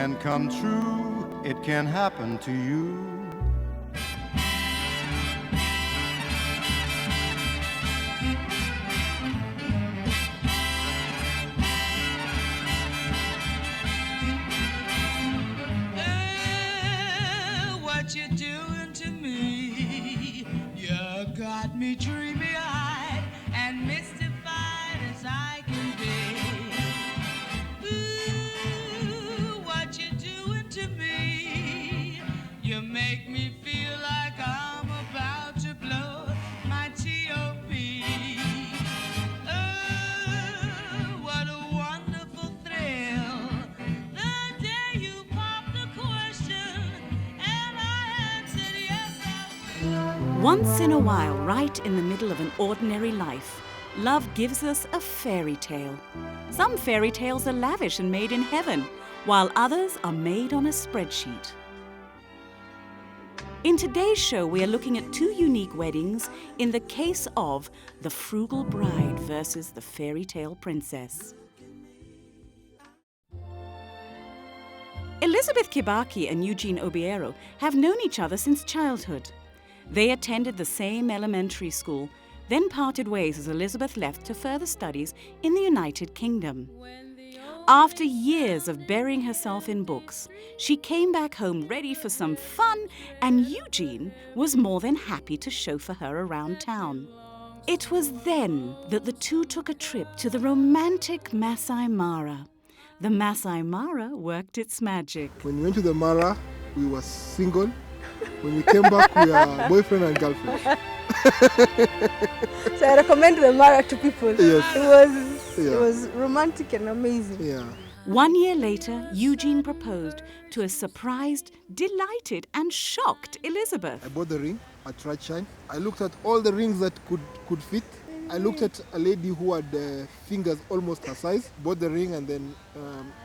can come true, it can happen to you. What you doing to me? You got me dreamy-eyed and mystified as I can be. Ooh, what you doing to me? You make me feel like I'm about to blow my T.O.P. Oh, what a wonderful thrill. The day you popped the question and I answered yes. Once in a while, right in the middle of an ordinary life, love gives us a fairy tale. Some fairy tales are lavish and made in heaven, while others are made on a spreadsheet. In today's show, we are looking at two unique weddings in the case of the frugal bride versus the fairy tale princess. Elizabeth Kibaki and Eugene Obiero have known each other since childhood. They attended the same elementary school, then parted ways as Elizabeth left to further studies in the United Kingdom. After years of burying herself in books, she came back home ready for some fun, and Eugene was more than happy to chauffeur her around town. It was then that the two took a trip to the romantic Masai Mara. The Masai Mara worked its magic. When we went to the Mara, we were single. When we came back, we are boyfriend and girlfriend. So I recommend the Mara to people. Yes. It was romantic and amazing. Yeah. 1 year later, Eugene proposed to a surprised, delighted and shocked Elizabeth. I bought the ring at Ratshine. I looked at all the rings that could fit. I looked at a lady who had fingers almost her size, bought the ring and then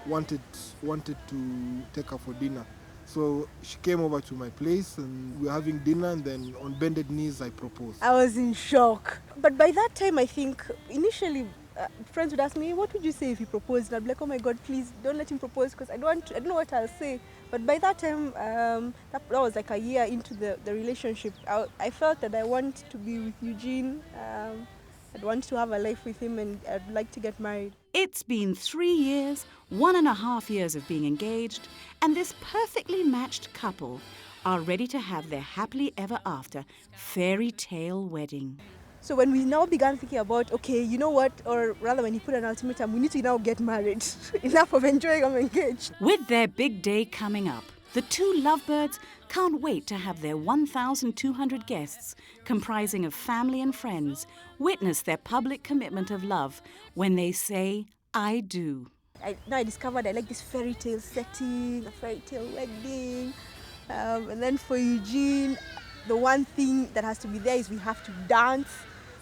wanted to take her for dinner. So she came over to my place and we were having dinner, and then on bended knees I proposed. I was in shock. But by that time, I think initially friends would ask me, what would you say if he proposed? And I'd be like, oh my God, please don't let him propose because I don't know what I'll say. But by that time, that was like a year into the relationship. I felt that I want to be with Eugene. I'd want to have a life with him and I'd like to get married. It's been 3 years, 1.5 years of being engaged, and this perfectly matched couple are ready to have their happily ever after fairy tale wedding. So when we now began thinking about, okay, you know what, or rather when he put an ultimatum, we need to now get married. Enough of enjoying, I'm engaged. With their big day coming up, the two lovebirds can't wait to have their 1,200 guests, comprising of family and friends, witness their public commitment of love when they say, I do. I discovered I like this fairy tale setting, a fairy tale wedding. And then for Eugene, the one thing that has to be there is we have to dance.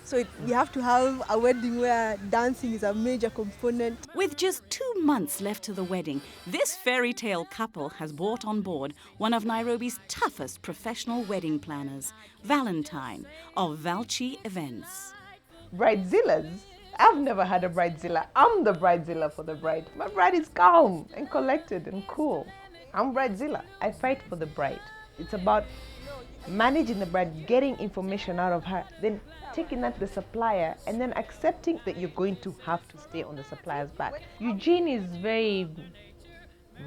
So we have to have a wedding where dancing is a major component. With just 2 months left to the wedding, this fairy tale couple has brought on board one of Nairobi's toughest professional wedding planners, Valentine of Valchi Events. Bridezillas? I've never had a bridezilla. I'm the bridezilla for the bride. My bride is calm and collected and cool. I'm bridezilla. I fight for the bride. It's about managing the bride, getting information out of her, then taking that to the supplier and then accepting that you're going to have to stay on the supplier's back. Eugene is very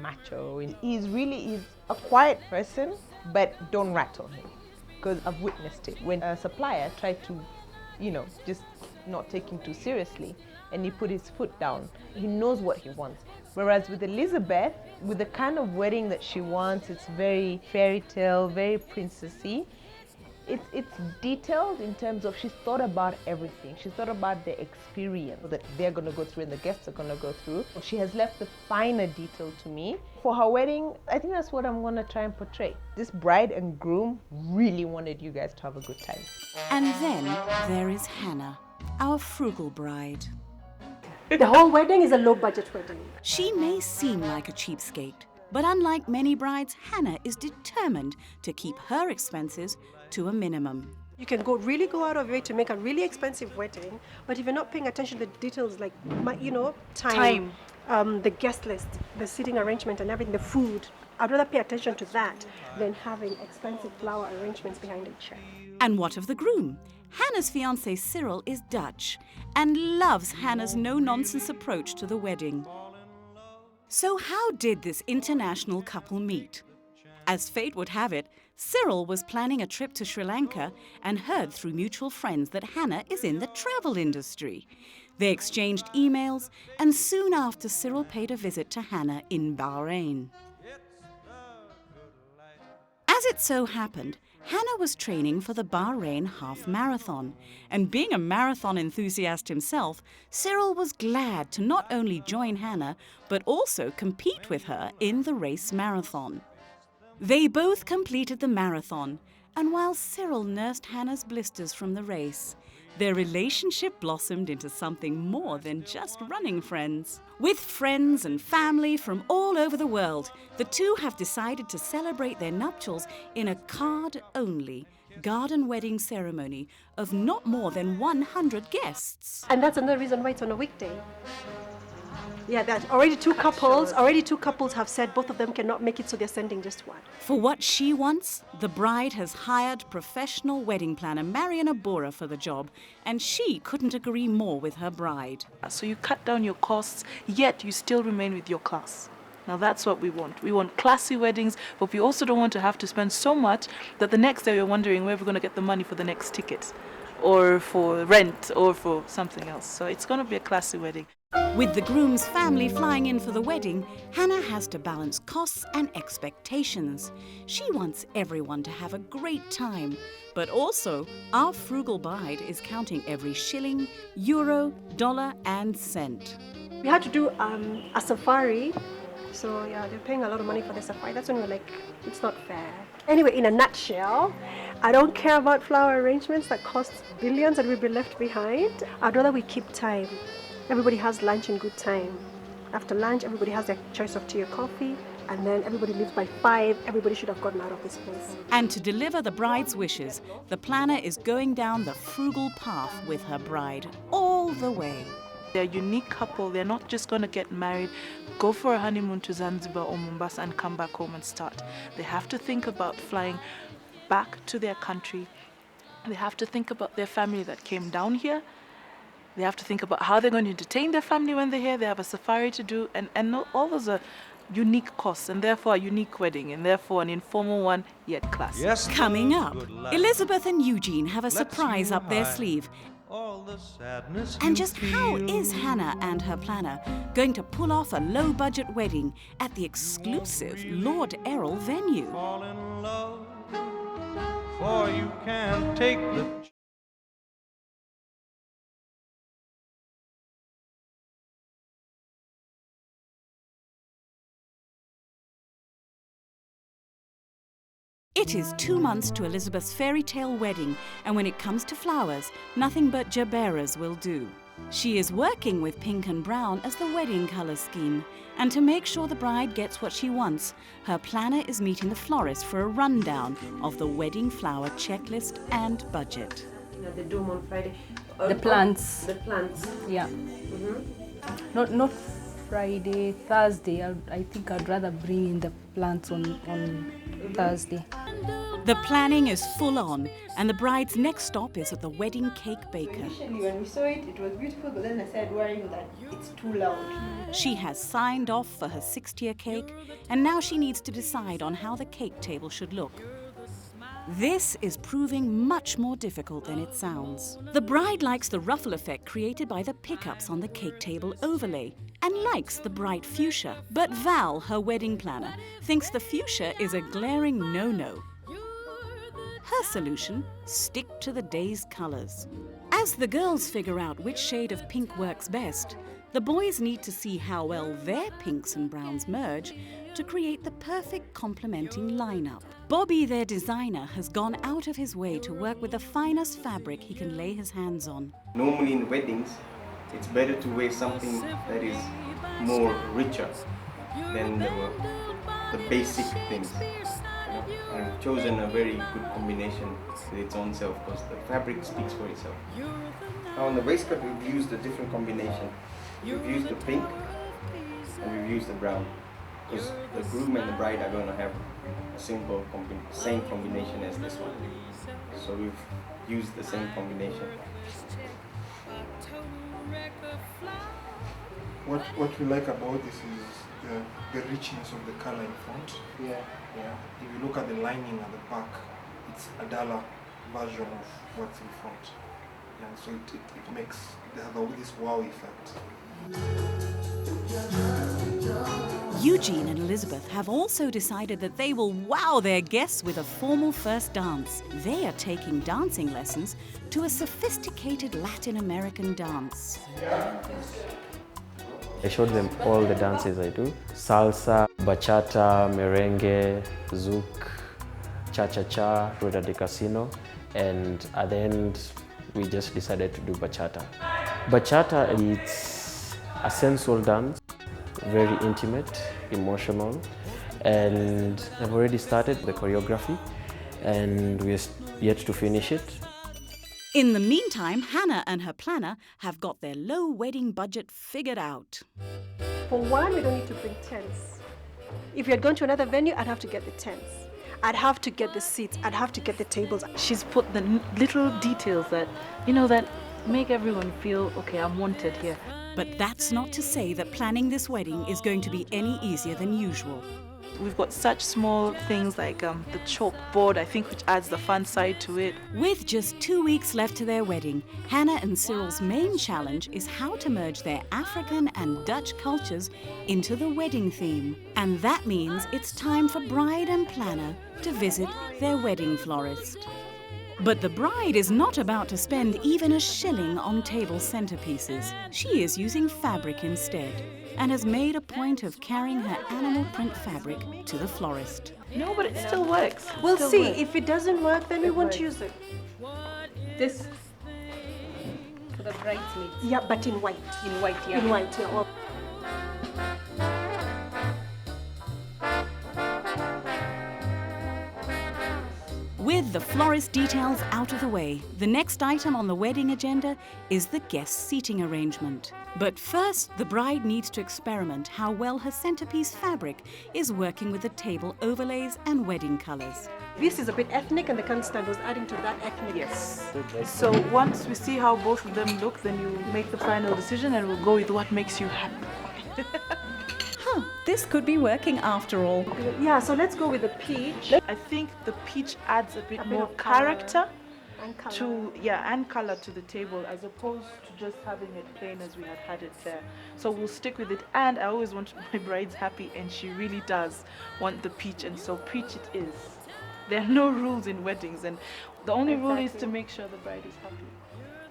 macho. He's a quiet person, but don't rattle him because I've witnessed it. When a supplier tried to, just not take him too seriously and he put his foot down, he knows what he wants. Whereas with Elizabeth, with the kind of wedding that she wants, it's very fairy tale, very princessy. It's detailed in terms of she's thought about everything. She's thought about the experience that they're going to go through and the guests are going to go through. She has left the finer detail to me. For her wedding, I think that's what I'm going to try and portray. This bride and groom really wanted you guys to have a good time. And then there is Hannah, our frugal bride. The whole wedding is a low-budget wedding. She may seem like a cheapskate, but unlike many brides, Hannah is determined to keep her expenses to a minimum. You can really go out of your way to make a really expensive wedding, but if you're not paying attention to the details like, time, the guest list, the seating arrangement and everything, the food. I'd rather pay attention to that than having expensive flower arrangements behind a chair. And what of the groom? Hannah's fiancé Cyril is Dutch and loves Hannah's no-nonsense approach to the wedding. So how did this international couple meet? As fate would have it, Cyril was planning a trip to Sri Lanka and heard through mutual friends that Hannah is in the travel industry. They exchanged emails, and soon after Cyril paid a visit to Hannah in Bahrain. As it so happened, Hannah was training for the Bahrain half marathon, and being a marathon enthusiast himself, Cyril was glad to not only join Hannah, but also compete with her in the race marathon. They both completed the marathon, and while Cyril nursed Hannah's blisters from the race, their relationship blossomed into something more than just running friends. With friends and family from all over the world, the two have decided to celebrate their nuptials in a card-only garden wedding ceremony of not more than 100 guests. And that's another reason why it's on a weekday. Yeah, that already two couples have said both of them cannot make it, so they're sending just one. For what she wants, the bride has hired professional wedding planner Marian Abora for the job, and she couldn't agree more with her bride. So you cut down your costs, yet you still remain with your class. Now that's what we want. We want classy weddings, but we also don't want to have to spend so much that the next day we're wondering where we're going to get the money for the next ticket, or for rent, or for something else. So it's going to be a classy wedding. With the groom's family flying in for the wedding, Hannah has to balance costs and expectations. She wants everyone to have a great time, but also our frugal bride is counting every shilling, euro, dollar and cent. We had to do a safari, so yeah, they're paying a lot of money for the safari. That's when we're like, it's not fair. Anyway, in a nutshell, I don't care about flower arrangements that cost billions and we'll be left behind. I'd rather we keep time. Everybody has lunch in good time. After lunch, everybody has their choice of tea or coffee, and then everybody leaves by 5. Everybody should have gotten out of this place. And to deliver the bride's wishes, the planner is going down the frugal path with her bride all the way. They're a unique couple. They're not just going to get married, go for a honeymoon to Zanzibar or Mombasa and come back home and start. They have to think about flying back to their country. They have to think about their family that came down here. They have to think about how they're going to entertain their family when they're here. They have a safari to do, and all those are unique costs, and therefore a unique wedding, and therefore an informal one, yet classy. Yes, Coming up, Elizabeth and Eugene have a surprise up their sleeve. all the sadness And you just how feel. is Hannah and her planner going to pull off a low-budget wedding at the exclusive Lord Errol venue? Fall in love, for you can't take the It is 2 months to Elizabeth's fairy tale wedding, and when it comes to flowers, nothing but jaberas will do. She is working with pink and brown as the wedding colour scheme, and to make sure the bride gets what she wants, her planner is meeting the florist for a rundown of the wedding flower checklist and budget. The dome on Friday. The plants. The plants. Yeah. Not Friday, Thursday. I think I'd rather bring in the plants on Thursday. The planning is full on, and the bride's next stop is at the wedding cake baker. Initially, when we saw it, it was beautiful, but then I started worrying that it's too loud. She has signed off for her 6th-year cake, and now she needs to decide on how the cake table should look. This is proving much more difficult than it sounds. The bride likes the ruffle effect created by the pickups on the cake table overlay and likes the bright fuchsia. But Val, her wedding planner, thinks the fuchsia is a glaring no-no. Her solution? Stick to the day's colours. As the girls figure out which shade of pink works best, the boys need to see how well their pinks and browns merge to create the perfect complementing lineup. Bobby, their designer, has gone out of his way to work with the finest fabric he can lay his hands on. Normally in weddings, it's better to wear something that is more richer than the basic things. I've chosen a very good combination with its own self because the fabric speaks for itself. Now on the waistcoat we've used a different combination. We've used the pink and we've used the brown because the groom and the bride are going to have a simple same combination as this one. So we've used the same combination. What we like about this is the richness of the color in front. Yeah. Yeah. If you look at the lining at the back, it's a duller version of what's in front. Yeah, so it makes this wow effect. Eugene and Elizabeth have also decided that they will wow their guests with a formal first dance. They are taking dancing lessons to a sophisticated Latin American dance. I showed them all the dances I do. Salsa, bachata, merengue, zouk, cha-cha-cha, rueda de casino, and at the end we just decided to do bachata. Bachata, it's a sensual dance, very intimate, emotional, and I've already started the choreography and we're yet to finish it. In the meantime, Hannah and her planner have got their low wedding budget figured out. For one, we don't need to bring tents. If we had gone to another venue, I'd have to get the tents. I'd have to get the seats. I'd have to get the tables. She's put the little details that, you know, that make everyone feel, okay, I'm wanted here. But that's not to say that planning this wedding is going to be any easier than usual. We've got such small things like the chalkboard, I think, which adds the fun side to it. With just 2 weeks left to their wedding, Hannah and Cyril's main challenge is how to merge their African and Dutch cultures into the wedding theme. And that means it's time for bride and planner to visit their wedding florist. But the bride is not about to spend even a shilling on table centerpieces. She is using fabric instead, and has made a point of carrying her animal print fabric to the florist. No, but it still works. We'll see. If it doesn't work, then we won't use it. This for the bridesmaids. Yeah, but in white. In white, yeah. In white, yeah. Well, With the florist details out of the way, the next item on the wedding agenda is the guest seating arrangement. But first, the bride needs to experiment how well her centerpiece fabric is working with the table overlays and wedding colors. this is a bit ethnic, and the constant was adding to that ethnic. Yes. So once we see how both of them look, then you make the final decision and we'll go with what makes you happy. This could be working after all. Yeah, so let's go with the peach. I think the peach adds a bit more of color character and color. and color to the table, as opposed to just having it plain as we had it there. So we'll stick with it, and I always want my brides happy, and she really does want the peach, and so peach it is. There are no rules in weddings, and the only rule is to make sure the bride is happy.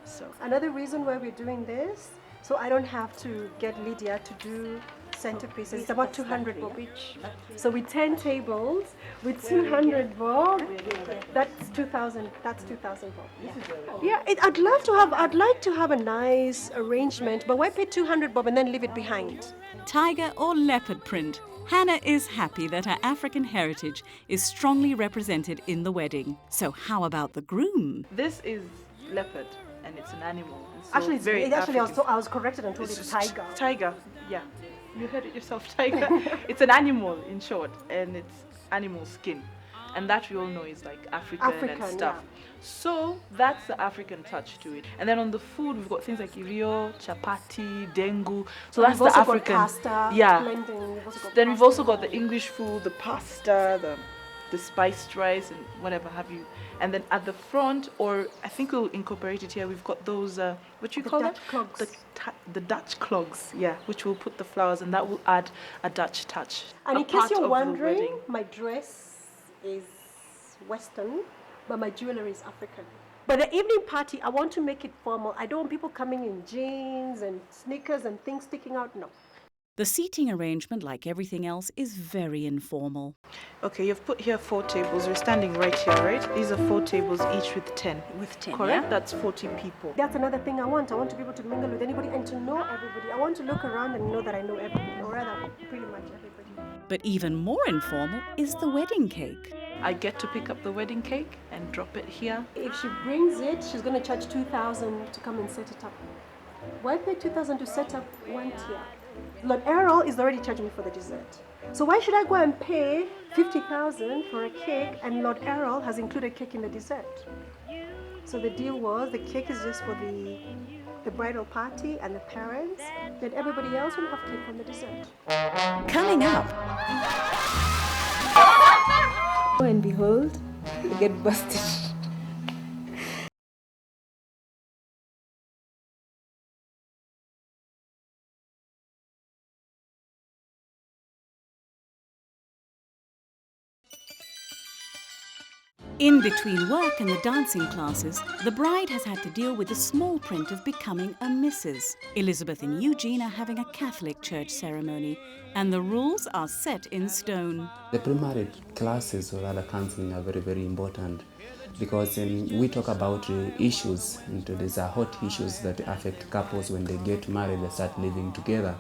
So Another reason why we're doing this, so I don't have to get Lydia to do centerpieces. It's about 200 bob each. So with 10 tables, with 200 bob, that's 2,000. That's 2,000 bob. Yeah, I'd like to have a nice arrangement, but why pay 200 bob and then leave it behind? Tiger or leopard print, Hannah is happy that her African heritage is strongly represented in the wedding. So how about the groom? this is leopard, and it's an animal. And so Actually, very African. I was corrected and told it's tiger. Tiger, yeah. You heard it yourself, tiger. It's an animal, in short, and it's animal skin. And that we all know is like African and stuff. Yeah. So that's the African touch to it. And then on the food, we've got things like irio, chapati, dengu. So that's We've the also African. got pasta, Yeah. blending. Then we've also got the English food, the pasta, the spiced rice, and whatever have you. And then at the front, or I think we'll incorporate it here, we've got those, what do you call them? Dutch clogs. The Dutch clogs, yeah, which will put the flowers, and that will add a Dutch touch. And a in case part you're of the wondering, wedding. my dress is Western, but my jewelry is African. But the evening party, I want to make it formal. I don't want people coming in jeans and sneakers and things sticking out. No. The seating arrangement, like everything else, is very informal. Okay, you've put here 4 tables. We're standing right here, right? These are 4 tables, each with 10. With 10, Correct? yeah? That's 40 people. That's another thing I want. I want to be able to mingle with anybody and to know everybody. I want to look around and know that I know everybody, or rather, pretty much everybody. But even more informal is the wedding cake. I get to pick up the wedding cake and drop it here. If she brings it, she's going to charge 2,000 to come and set it up. Why pay 2,000 to set up one tier? Lord Errol is already charging me for the dessert. So why should I go and pay 50,000 for a cake and Lord Errol has included cake in the dessert? So the deal was the cake is just for the bridal party and the parents, then everybody else will have cake from the dessert. Coming up, Lo and behold, you get busted. in between work and the dancing classes, the bride has had to deal with the small print of becoming a Mrs. Elizabeth and Eugene are having a Catholic church ceremony, and the rules are set in stone. The primary classes or other counseling are very, very important because we talk about issues, and these are hot issues that affect couples when they get married, they start living together.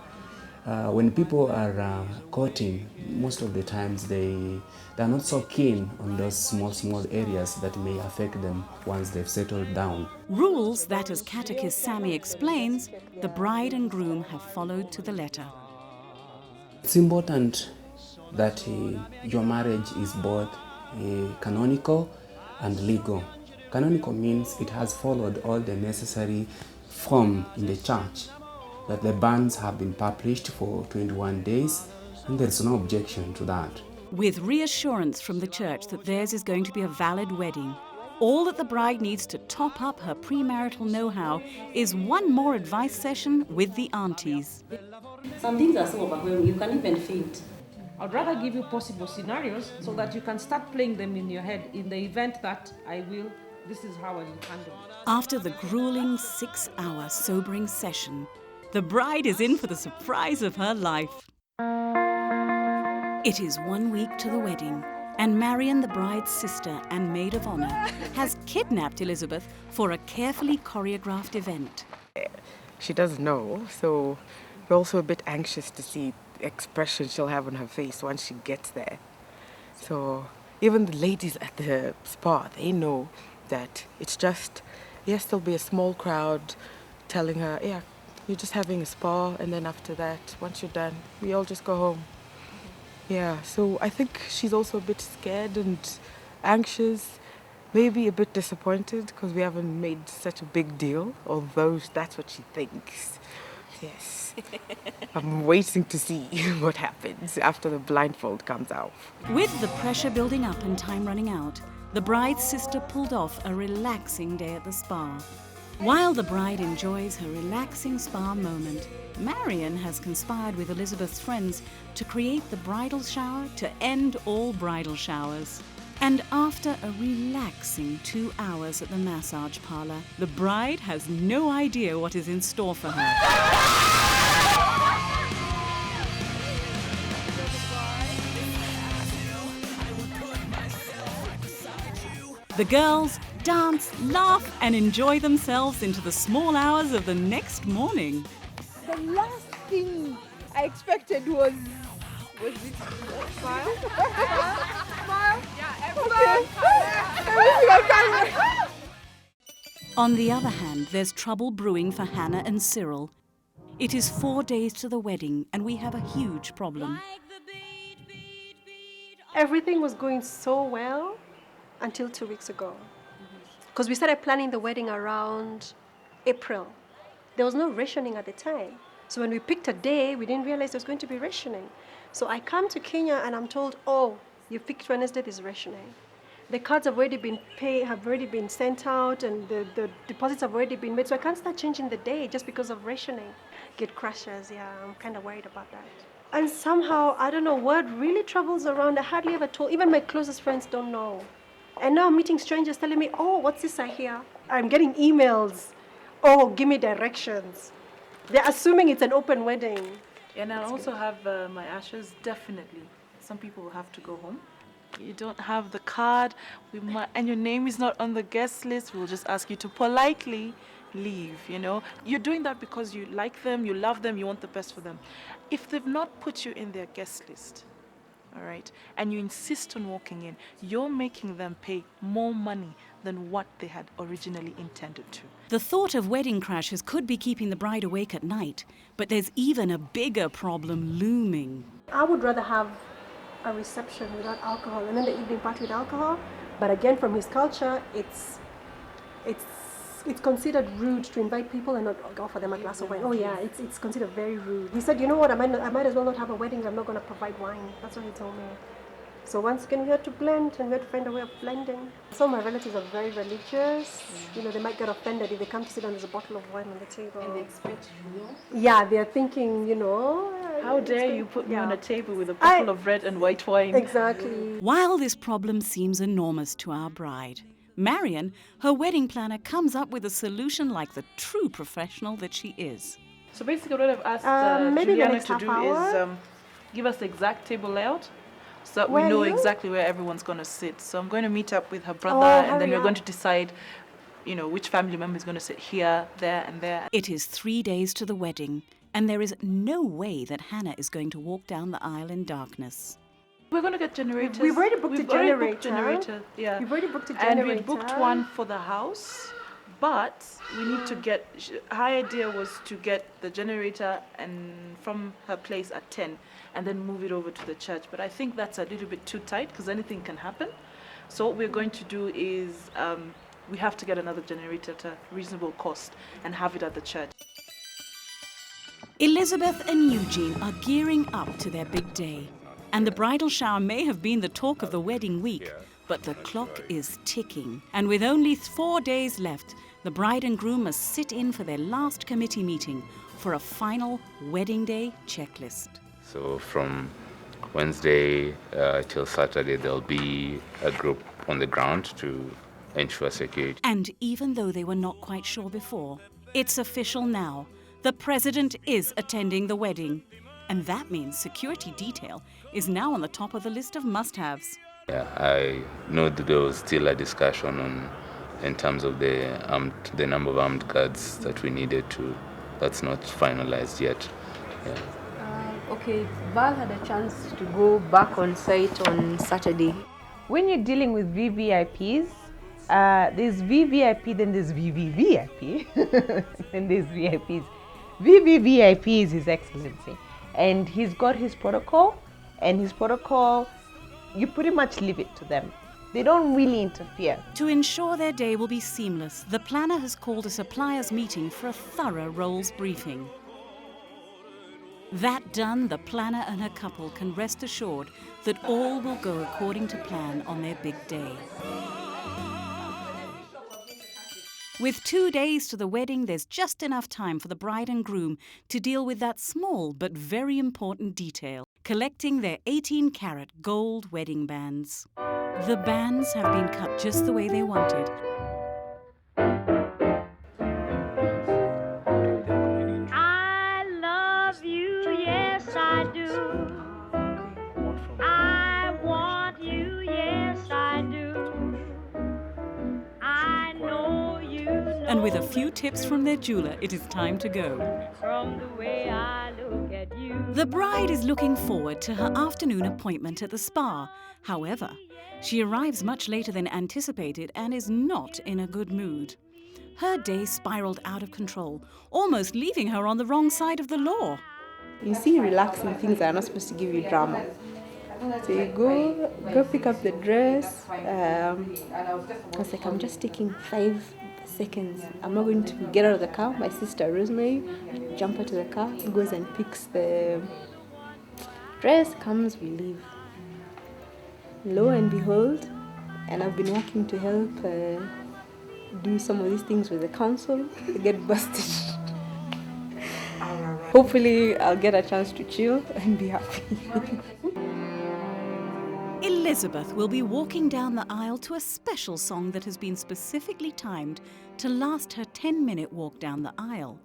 When people are courting, most of the times they're not so keen on those small areas that may affect them once they've settled down. Rules that, as Catechist Sammy explains, the bride and groom have followed to the letter. It's important that your marriage is both canonical and legal. Canonical means it has followed all the necessary form in the church, that the banns have been published for 21 days, and there's no objection to that. With reassurance from the church that theirs is going to be a valid wedding, all that the bride needs to top up her premarital know-how is one more advice session with the aunties. Some things are so overwhelming, you can even faint. I'd rather give you possible scenarios so that you can start playing them in your head in the event that I will. This is how I will handle it. After the grueling 6-hour sobering session, the bride is in for the surprise of her life. It is 1 week to the wedding, and Marion, the bride's sister and maid of honor, has kidnapped Elizabeth for a carefully choreographed event. She doesn't know, so we're also a bit anxious to see the expression she'll have on her face once she gets there. So even the ladies at the spa, they know that it's just, yes, there'll be a small crowd telling her, yeah, you're just having a spa, and then after that, once you're done, we all just go home. Yeah, so I think she's also a bit scared and anxious, maybe a bit disappointed because we haven't made such a big deal, although that's what she thinks. Yes. I'm waiting to see what happens after the blindfold comes off. With the pressure building up and time running out, the bride's sister pulled off a relaxing day at the spa. While the bride enjoys her relaxing spa moment, Marion has conspired with Elizabeth's friends to create the bridal shower to end all bridal showers. And after a relaxing 2 hours at the massage parlor, the bride has no idea what is in store for her. The girls dance, laugh, and enjoy themselves into the small hours of the next morning. The last thing I expected was it smile? Smile? Yeah, everything. On the other hand, there's trouble brewing for Hannah and Cyril. It is 4 days to the wedding, and we have a huge problem. Everything was going so well until 2 weeks ago. Because we started planning the wedding around April. There was no rationing at the time. So when we picked a day, we didn't realize there was going to be rationing. So I come to Kenya and I'm told, oh, you picked Wednesday, there's rationing. The cards have already been paid, have already been sent out, and the deposits have already been made. So I can't start changing the day just because of rationing. Gate crashes, yeah, I'm kind of worried about that. And somehow, I don't know, word really travels around. I hardly ever told, even my closest friends don't know. And now I'm meeting strangers telling me, oh, what's this I hear? I'm getting emails. Oh, give me directions. They're assuming it's an open wedding. And I'll also have my ashes, definitely. Some people will have to go home. You don't have the card, and your name is not on the guest list, we'll just ask you to politely leave, you know. You're doing that because you like them, you love them, you want the best for them. If they've not put you in their guest list, all right, and you insist on walking in, you're making them pay more money than what they had originally intended to. The thought of wedding crashes could be keeping the bride awake at night, but there's even a bigger problem looming. I would rather have a reception without alcohol and then the evening party with alcohol. But again, from his culture, it's considered rude to invite people and not offer them a glass of wine. Oh yeah, it's considered very rude. He said, you know what, I might as well not have a wedding. I'm not going to provide wine. That's what he told me. So once again, we had to blend and we had to find a way of blending. Some of my relatives are very religious. You know, they might get offended if they come to sit and there's a bottle of wine on the table. And they expect you. Yeah, they're thinking, you know. How dare you put me on a table with a bottle of red and white wine? Exactly. While this problem seems enormous to our bride, Marion, her wedding planner, comes up with a solution like the true professional that she is. So basically what I've asked maybe the Juliana next to half do hour. is give us the exact table layout so that Where we know are you? exactly where everyone's going to sit. So I'm going to meet up with her brother and then hurry we're going up. to decide, you know, which family member is going to sit here, there and there. It is 3 days to the wedding, and there is no way that Hannah is going to walk down the aisle in darkness. We're going to get generators. We've already booked a generator. Yeah. We've already booked a And generator. we booked one for the house, but we need to get, her idea was to get the generator and from her place at 10 and then move it over to the church. But I think that's a little bit too tight because anything can happen. So what we're going to do is we have to get another generator at a reasonable cost and have it at the church. Elizabeth and Eugene are gearing up to their big day. And the bridal shower may have been the talk of the wedding week, but the clock is ticking. And with only 4 days left, the bride and groom must sit in for their last committee meeting for a final wedding day checklist. So from Wednesday till Saturday, there'll be a group on the ground to ensure security. And even though they were not quite sure before, it's official now. The president is attending the wedding. And that means security detail is now on the top of the list of must-haves. Yeah, I know that there was still a discussion in terms of the number of armed guards that we needed to. That's not finalized yet. Yeah. Okay, Val had a chance to go back on site on Saturday. When you're dealing with VVIPs, there's VVIP, then there's VVVIP, then there's VIPs. VVVIP is His Excellency. And he's got his protocol, and his protocol, you pretty much leave it to them. They don't really interfere. To ensure their day will be seamless, the planner has called a suppliers meeting for a thorough roles briefing. That done, the planner and her couple can rest assured that all will go according to plan on their big day. With 2 days to the wedding, there's just enough time for the bride and groom to deal with that small but very important detail, collecting their 18-carat gold wedding bands. The bands have been cut just the way they wanted. I love you, yes I do. I want you, yes I do. I know you know. And with a few tips from their jeweler, it is time to go. From the way I look at you. The bride is looking forward to her afternoon appointment at the spa. However, she arrives much later than anticipated and is not in a good mood. Her day spiraled out of control, almost leaving her on the wrong side of the law. You see relaxing things that are not supposed to give you drama. So you go pick up the dress. I was like, I'm just taking 5 seconds. I'm not going to get out of the car. My sister Rosemary, jump out of the car, goes and picks the dress, comes, we leave. Lo and behold, and I've been working to help do some of these things with the council, they get busted. Hopefully I'll get a chance to chill and be happy. Elizabeth will be walking down the aisle to a special song that has been specifically timed to last her 10-minute walk down the aisle.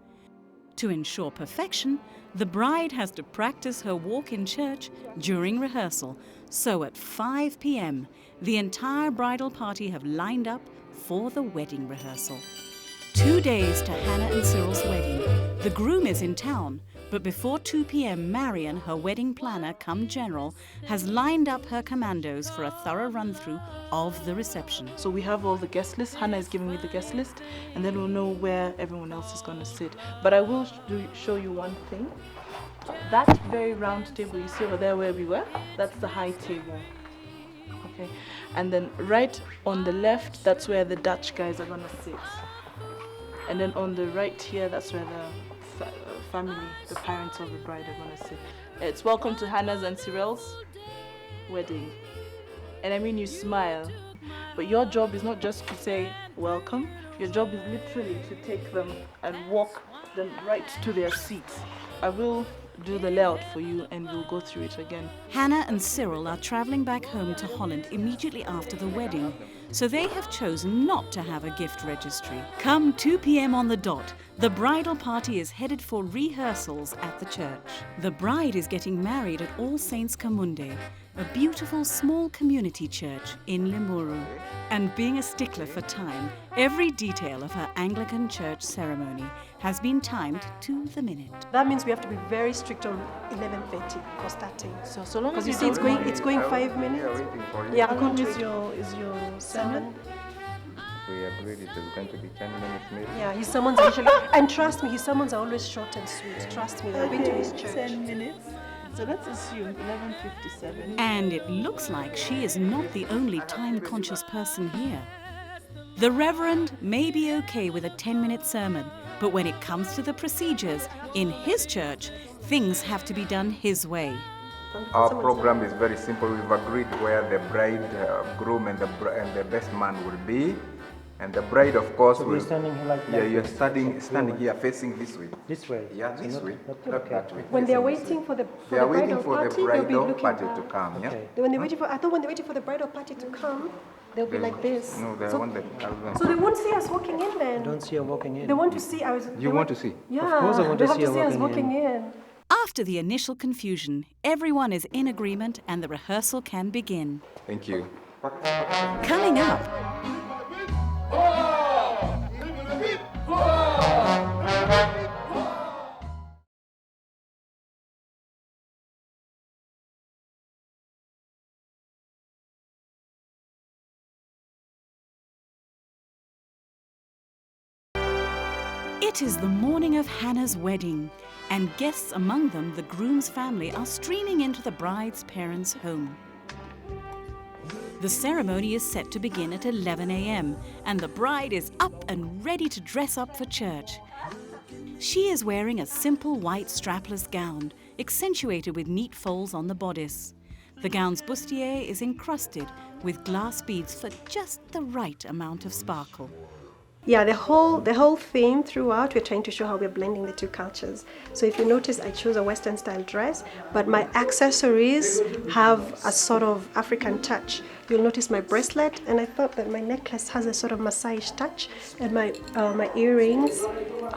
To ensure perfection, the bride has to practice her walk in church during rehearsal. So at 5 p.m., the entire bridal party have lined up for the wedding rehearsal. 2 days to Hannah and Cyril's wedding. The groom is in town, But before 2 p.m, Marion, her wedding planner cum general, has lined up her commandos for a thorough run-through of the reception. So we have all the guest lists. Hannah is giving me the guest list, and then we'll know where everyone else is going to sit. But I will show you one thing. That very round table you see over there where we were, that's the high table. Okay, and then right on the left, that's where the Dutch guys are going to sit. And then on the right here, that's where the family, the parents of the bride are going to sit. It's welcome to Hannah's and Cyril's wedding. And I mean, you smile, but your job is not just to say welcome. Your job is literally to take them and walk them right to their seats. I will do the layout for you and we'll go through it again. Hannah and Cyril are travelling back home to Holland immediately after the wedding, so they have chosen not to have a gift registry. Come 2 p.m. on the dot, the bridal party is headed for rehearsals at the church. The bride is getting married at All Saints Kamunde, a beautiful small community church in Limuru. And being a stickler for time, every detail of her Anglican church ceremony has been timed to the minute. That means we have to be very strict on 11:30 or starting. So long because as you see it's going 5 minutes. Yeah, How long is your sermon? We agreed it was going to be 10 minutes maybe. Yeah, his sermons are usually, and trust me, his sermons are always short and sweet. Trust me, I've been to his church. 10 minutes. So let's assume 11:57. And it looks like she is not the only time-conscious person here. The Reverend may be okay with a 10-minute sermon, but when it comes to the procedures, in his church, things have to be done his way. Our program is very simple. We've agreed where the bride, groom and the best man will be. And the bride, of course, will... standing here like that? Yeah, you're standing here facing this way. This way? Yeah, this way, not that way. When they're waiting for the bridal party to come, yeah? When they're waiting for, I thought when they're waiting for the bridal party to come, they'll be like this. No, they want the... So they won't see us walking in then? Don't see her walking in. They want to see us. You want to see? Yeah, of course I want to see her us walking in. After the initial confusion, everyone is in agreement and the rehearsal can begin. Thank you. Coming up, it is the morning of Hannah's wedding, and guests among them, the groom's family, are streaming into the bride's parents' home. The ceremony is set to begin at 11 a.m, and the bride is up and ready to dress up for church. She is wearing a simple white strapless gown, accentuated with neat folds on the bodice. The gown's bustier is encrusted with glass beads for just the right amount of sparkle. Yeah, the whole theme throughout, we're trying to show how we're blending the two cultures. So if you notice, I chose a Western style dress, but my accessories have a sort of African touch. You'll notice my bracelet, and I thought that my necklace has a sort of Maasai touch, and my earrings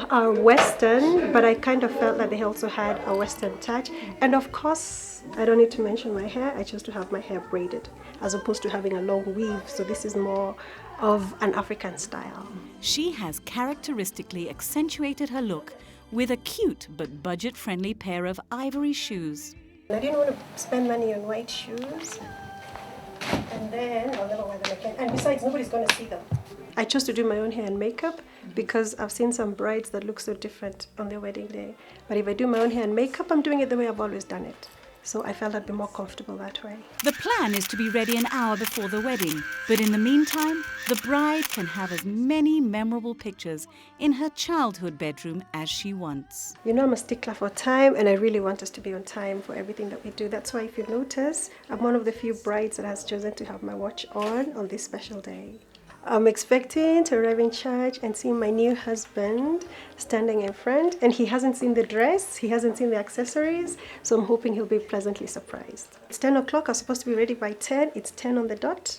are Western, but I kind of felt that they also had a Western touch. And of course, I don't need to mention my hair. I chose to have my hair braided, as opposed to having a long weave. So this is more of an African style. She has characteristically accentuated her look with a cute but budget-friendly pair of ivory shoes. I didn't want to spend money on white shoes, and then I'll never wear them again. And besides, nobody's going to see them. I chose to do my own hair and makeup because I've seen some brides that look so different on their wedding day. But if I do my own hair and makeup, I'm doing it the way I've always done it. So I felt I'd be more comfortable that way. The plan is to be ready an hour before the wedding, but in the meantime, the bride can have as many memorable pictures in her childhood bedroom as she wants. You know, I'm a stickler for time, and I really want us to be on time for everything that we do. That's why, if you notice, I'm one of the few brides that has chosen to have my watch on this special day. I'm expecting to arrive in church and see my new husband standing in front, and he hasn't seen the dress, he hasn't seen the accessories, so I'm hoping he'll be pleasantly surprised. It's 10 o'clock, I'm supposed to be ready by 10, it's 10 on the dot,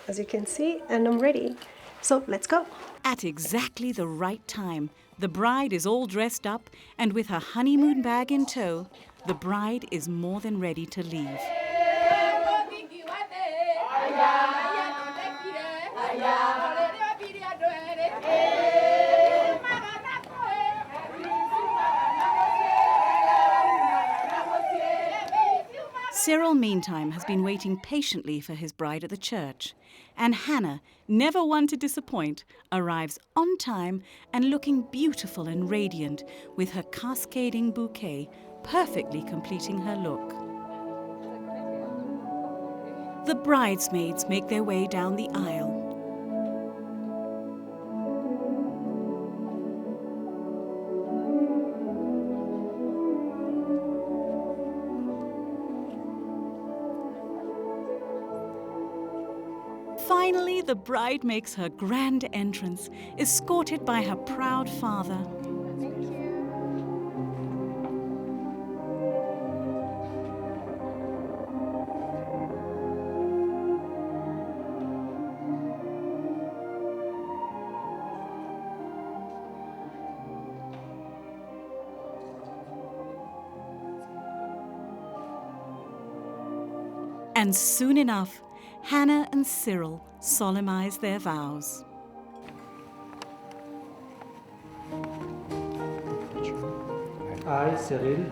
as you can see, and I'm ready. So let's go. At exactly the right time, the bride is all dressed up, and with her honeymoon bag in tow, the bride is more than ready to leave. Cyril, meantime, has been waiting patiently for his bride at the church, and Hannah, never one to disappoint, arrives on time and looking beautiful and radiant with her cascading bouquet perfectly completing her look. The bridesmaids make their way down the aisle. Finally, the bride makes her grand entrance, escorted by her proud father. And soon enough, Hannah and Cyril solemnize their vows. I, Cyril,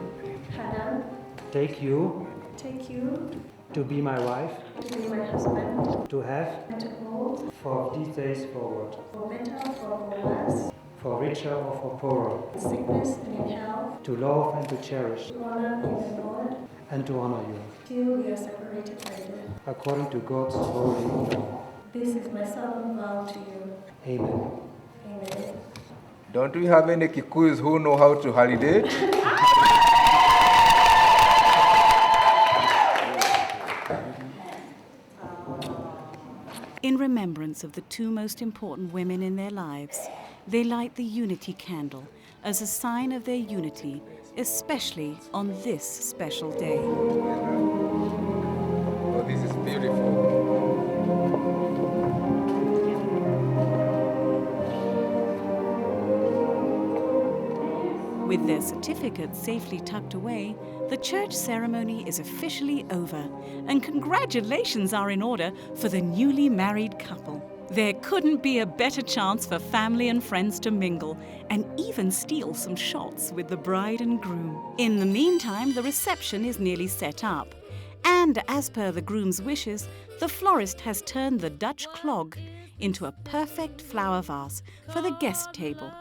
Hannah, take you take you to be my wife, to be my husband, to have and to hold for these days forward, for better or for worse, for richer or for poorer, in sickness and in health, to love and to cherish, to honor in the Lord, and to honor you, till we are separated by death. according to God's holy law. This is my solemn vow to you. Amen. Amen. Don't we have any Kikuyus who know how to validate? In remembrance of the two most important women in their lives, they light the unity candle as a sign of their unity, especially on this special day. Oh, this is beautiful. With their certificates safely tucked away, the church ceremony is officially over, and congratulations are in order for the newly married couple. There couldn't be a better chance for family and friends to mingle and even steal some shots with the bride and groom. In the meantime, the reception is nearly set up, and as per the groom's wishes, the florist has turned the Dutch clog into a perfect flower vase for the guest table.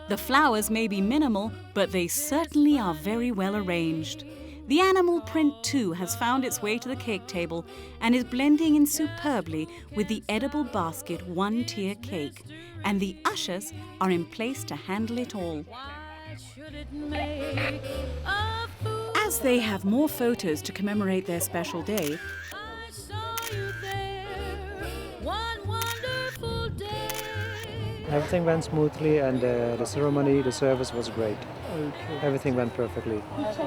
The flowers may be minimal, but they certainly are very well arranged. The animal print too has found its way to the cake table and is blending in superbly with the edible basket one-tier cake, and the ushers are in place to handle it all. As they have more photos to commemorate their special day, Everything went smoothly, and the ceremony, the service was great. Everything went perfectly.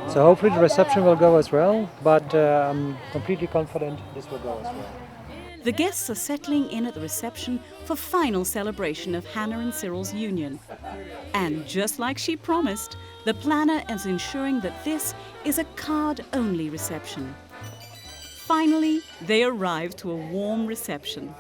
So hopefully the reception will go as well, but I'm completely confident this will go as well. the guests are settling in at the reception for final celebration of Hannah and Cyril's union. And just like she promised, the planner is ensuring that this is a card-only reception. Finally, they arrive to a warm reception.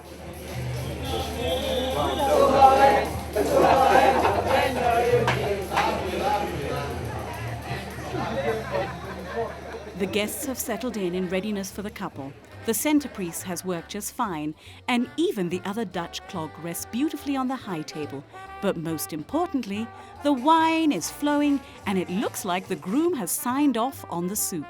The guests have settled in readiness for the couple. The centerpiece has worked just fine, and even the other Dutch clog rests beautifully on the high table. But most importantly, the wine is flowing, and it looks like the groom has signed off on the soup.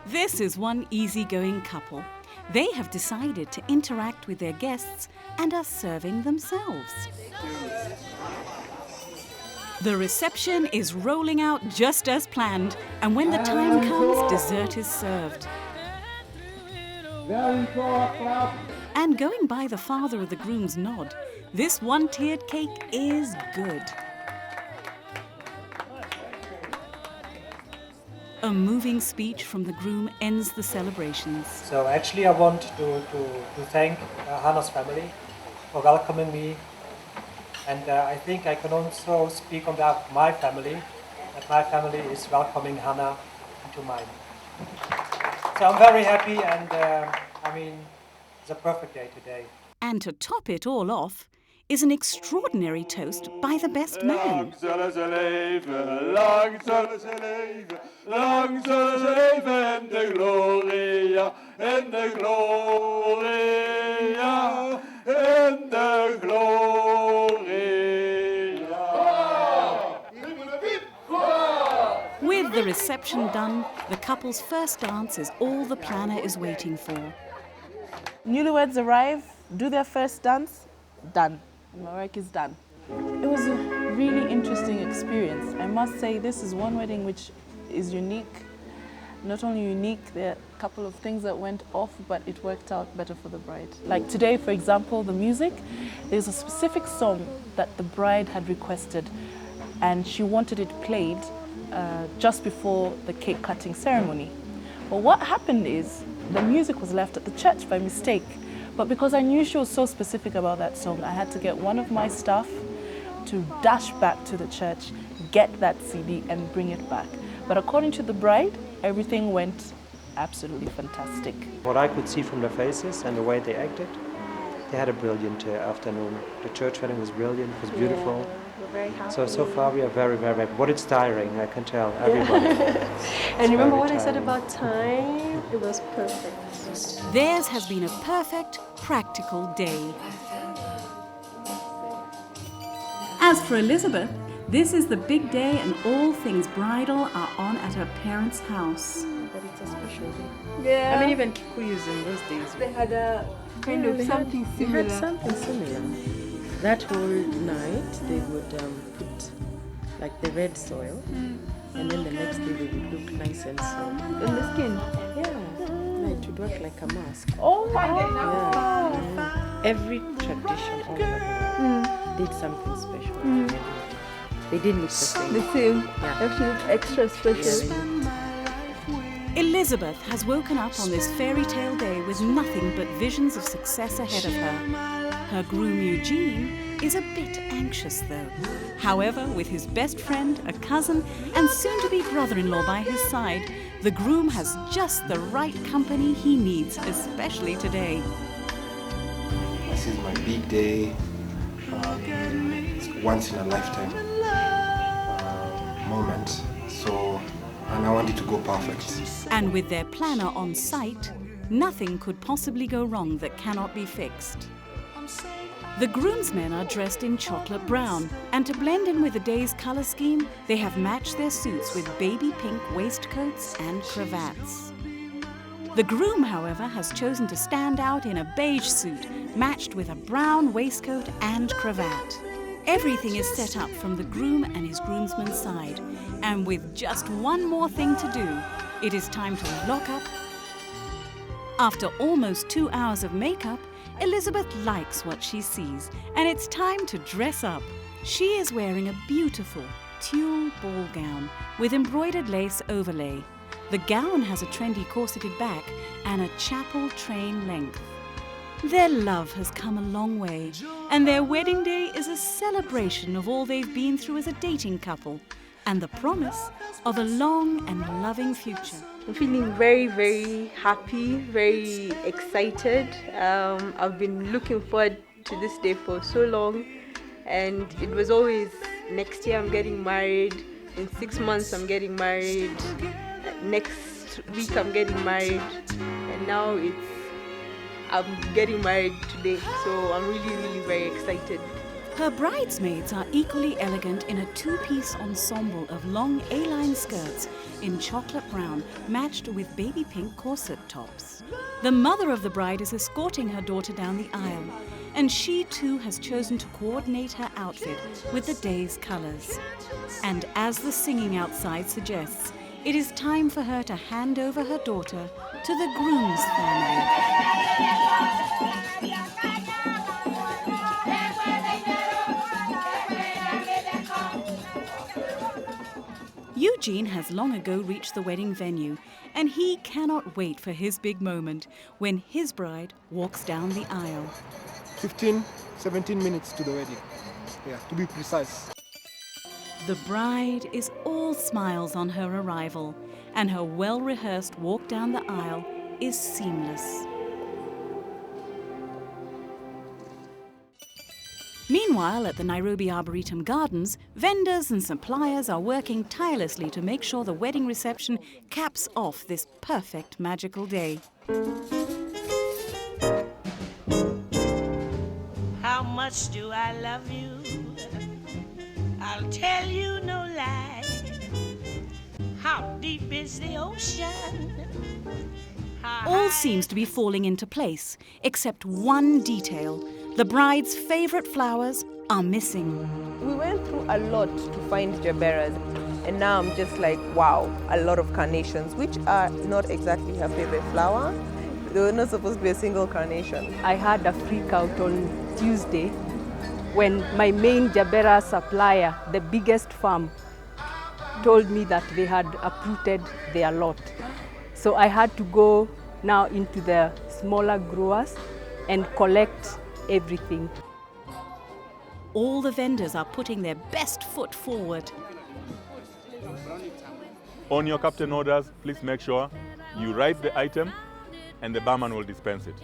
This is one easygoing couple. They have decided to interact with their guests and are serving themselves. The reception is rolling out just as planned, and when the time comes, dessert is served. And going by the father of the groom's nod, this one-tiered cake is good. A moving speech from the groom ends the celebrations. So actually I want to thank Hannah's family for welcoming me, and I think I can also speak on behalf of my family, that my family is welcoming Hannah into mine. So I'm very happy, and it's a perfect day today. And to top it all off, is an extraordinary toast by the best man. Lang zullen ze leven, lang zullen ze leven, lang zullen ze leven in de gloria, in de gloria, in de gloria. With the reception done, the couple's first dance is all the planner is waiting for. Newlyweds arrive, do their first dance, done. My work is done. It was a really interesting experience. I must say this is one wedding which is unique. Not only unique, there are a couple of things that went off, but it worked out better for the bride. Like today, for example, the music, there's a specific song that the bride had requested and she wanted it played just before the cake cutting ceremony. But what happened is the music was left at the church by mistake. But because I knew she was so specific about that song, I had to get one of my staff to dash back to the church, get that CD and bring it back. But according to the bride, everything went absolutely fantastic. What I could see from their faces and the way they acted, they had a brilliant afternoon. The church wedding was brilliant, it was beautiful. Yeah, we're very happy. So far we are very, very happy. But it's tiring, I can tell, everybody. And remember what I said about time? It was perfect. Theirs has been a perfect, practical day. As for Elizabeth, this is the big day and all things bridal are on at her parents' house. But it's a special day. I mean, even Kikuyus in those days. They had a kind of something similar. They had something similar. That whole night, they would put like the red soil, and then the next day they would look nice and soft. In the skin? Yeah. It would work like a mask. Oh my God! Yeah. Every tradition all over the world did something special. They didn't look the same. The same. Yeah. Actually, look extra special. Elizabeth has woken up on this fairy tale day with nothing but visions of success ahead of her. Her groom Eugene is a bit anxious though. However, with his best friend, a cousin, and soon-to-be brother-in-law by his side, the groom has just the right company he needs, especially today. This is my big day. It's once in a lifetime moment. And I want it to go perfect. And with their planner on site, nothing could possibly go wrong that cannot be fixed. The groomsmen are dressed in chocolate brown, and to blend in with the day's color scheme, they have matched their suits with baby pink waistcoats and cravats. The groom, however, has chosen to stand out in a beige suit, matched with a brown waistcoat and cravat. Everything is set up from the groom and his groomsmen's side, and with just one more thing to do, it is time to lock up. After almost 2 hours of makeup, Elizabeth likes what she sees, and it's time to dress up. She is wearing a beautiful tulle ball gown with embroidered lace overlay. The gown has a trendy corseted back and a chapel train length. Their love has come a long way, and their wedding day is a celebration of all they've been through as a dating couple and the promise of a long and loving future. I'm feeling very, very happy, very excited. I've been looking forward to this day for so long, and it was always next year I'm getting married, in 6 months I'm getting married, next week I'm getting married, and now I'm getting married today, so I'm really, really very excited. Her bridesmaids are equally elegant in a two-piece ensemble of long A-line skirts in chocolate brown, matched with baby pink corset tops. The mother of the bride is escorting her daughter down the aisle, and she too has chosen to coordinate her outfit with the day's colors. And as the singing outside suggests, it is time for her to hand over her daughter to the groom's family. Eugene has long ago reached the wedding venue, and he cannot wait for his big moment when his bride walks down the aisle. 17 minutes to the wedding, to be precise. The bride is all smiles on her arrival, and her well-rehearsed walk down the aisle is seamless. Meanwhile, Meanwhile, at the Nairobi Arboretum Gardens, vendors and suppliers are working tirelessly to make sure the wedding reception caps off this perfect magical day. How much do I love you? I'll tell you no lie. How deep is the ocean? All seems to be falling into place, except one detail. The bride's favorite flowers are missing. We went through a lot to find jaberas, and now I'm just like, wow, a lot of carnations, which are not exactly her favorite flower. They were not supposed to be a single carnation. I had a freak out on Tuesday when my main jabera supplier, the biggest farm, told me that they had uprooted their lot. So I had to go now into the smaller growers and collect everything. All the vendors are putting their best foot forward. On your captain orders, please make sure you write the item and the barman will dispense it.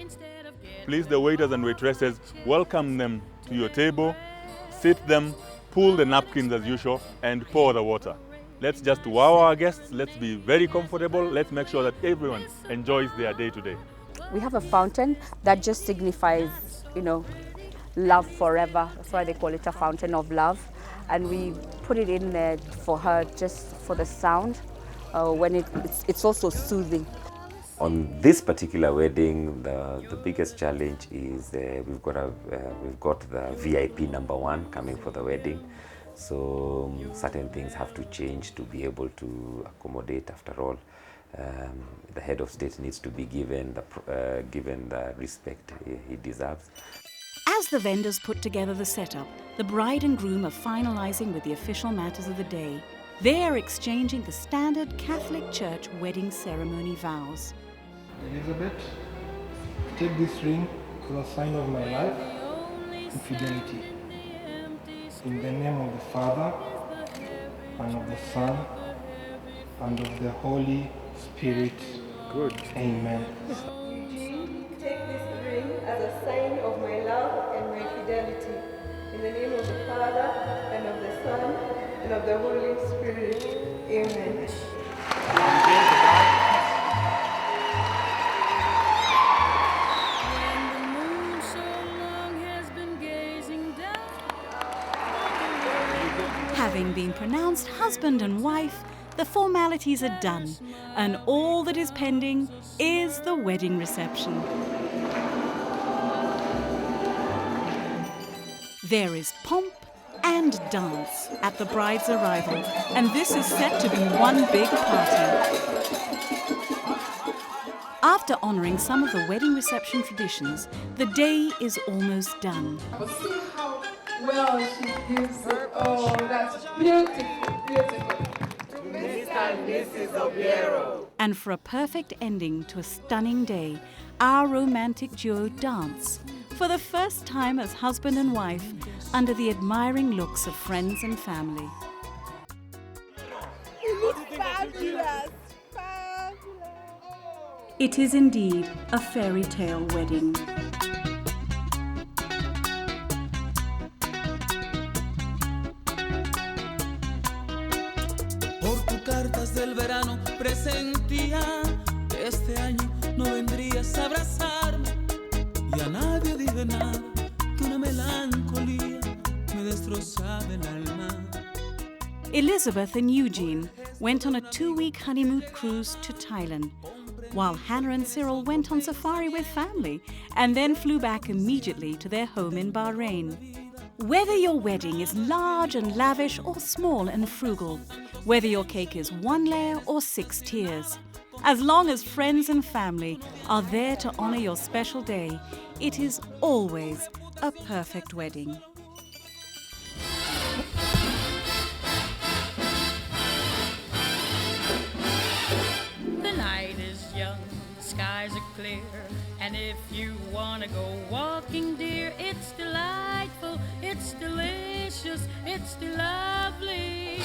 Please, the waiters and waitresses, welcome them to your table, sit them, pull the napkins as usual, and pour the water. Let's just wow our guests, let's be very comfortable, let's make sure that everyone enjoys their day today. We have a fountain that just signifies, love forever. That's why they call it a fountain of love. And we put it in there for her just for the sound. When it's also soothing. On this particular wedding, the biggest challenge is we've got the VIP #1 coming for the wedding. So certain things have to change to be able to accommodate. After all, the head of state needs to be given the respect he deserves. As the vendors put together the setup, the bride and groom are finalizing with the official matters of the day. They are exchanging the standard Catholic Church wedding ceremony vows. Elizabeth, take this ring as a sign of my life and fidelity. In the name of the Father, and of the Son, and of the Holy Spirit. Good. Amen. Eugene, take this ring as a sign of my love and my fidelity. In the name of the Father, and of the Son, and of the Holy Spirit. Amen. Having been pronounced husband and wife, the formalities are done, and all that is pending is the wedding reception. There is pomp and dance at the bride's arrival, and this is set to be one big party. After honouring some of the wedding reception traditions, the day is almost done. See how well she gives it. Oh, that's beautiful, beautiful. Mr. and Mrs. Obiero. And for a perfect ending to a stunning day, our romantic duo dance, for the first time as husband and wife, under the admiring looks of friends and family. It looks fabulous. It is indeed a fairy tale wedding. Por tus cartas del verano presentía que este año no vendrías a abrazarme y a nadie dije nada, que una melancolía me destrozaba el alma. Elizabeth and Eugene went on a 2-week honeymoon cruise to Thailand, while Hannah and Cyril went on safari with family and then flew back immediately to their home in Bahrain. Whether your wedding is large and lavish or small and frugal, whether your cake is 1 layer or 6 tiers, as long as friends and family are there to honor your special day, it is always a perfect wedding. The night is young, the skies are clear, and if you want to go walking, dear, it's delightful, it's delicious, it's lovely.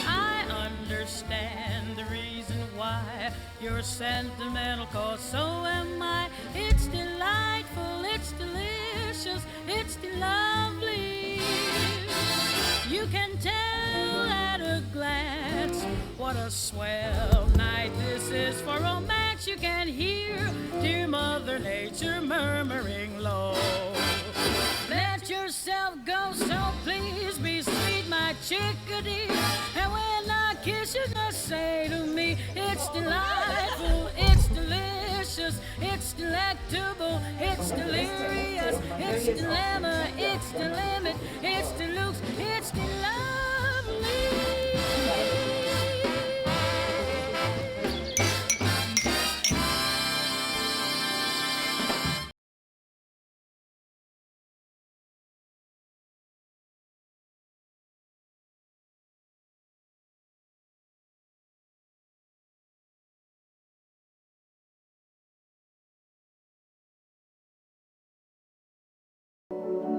I understand the reason why you're sentimental, 'cause so am I. It's delightful, it's delicious, it's lovely. You can tell at a glance what a swell night this is for romance. You can hear dear Mother Nature murmuring low. Let yourself go, so please be sweet, my chickadee. And when I kiss you, just say to me, it's delightful, it's delicious, it's delectable, it's delirious, it's dilemma, it's the limit, it's delusion.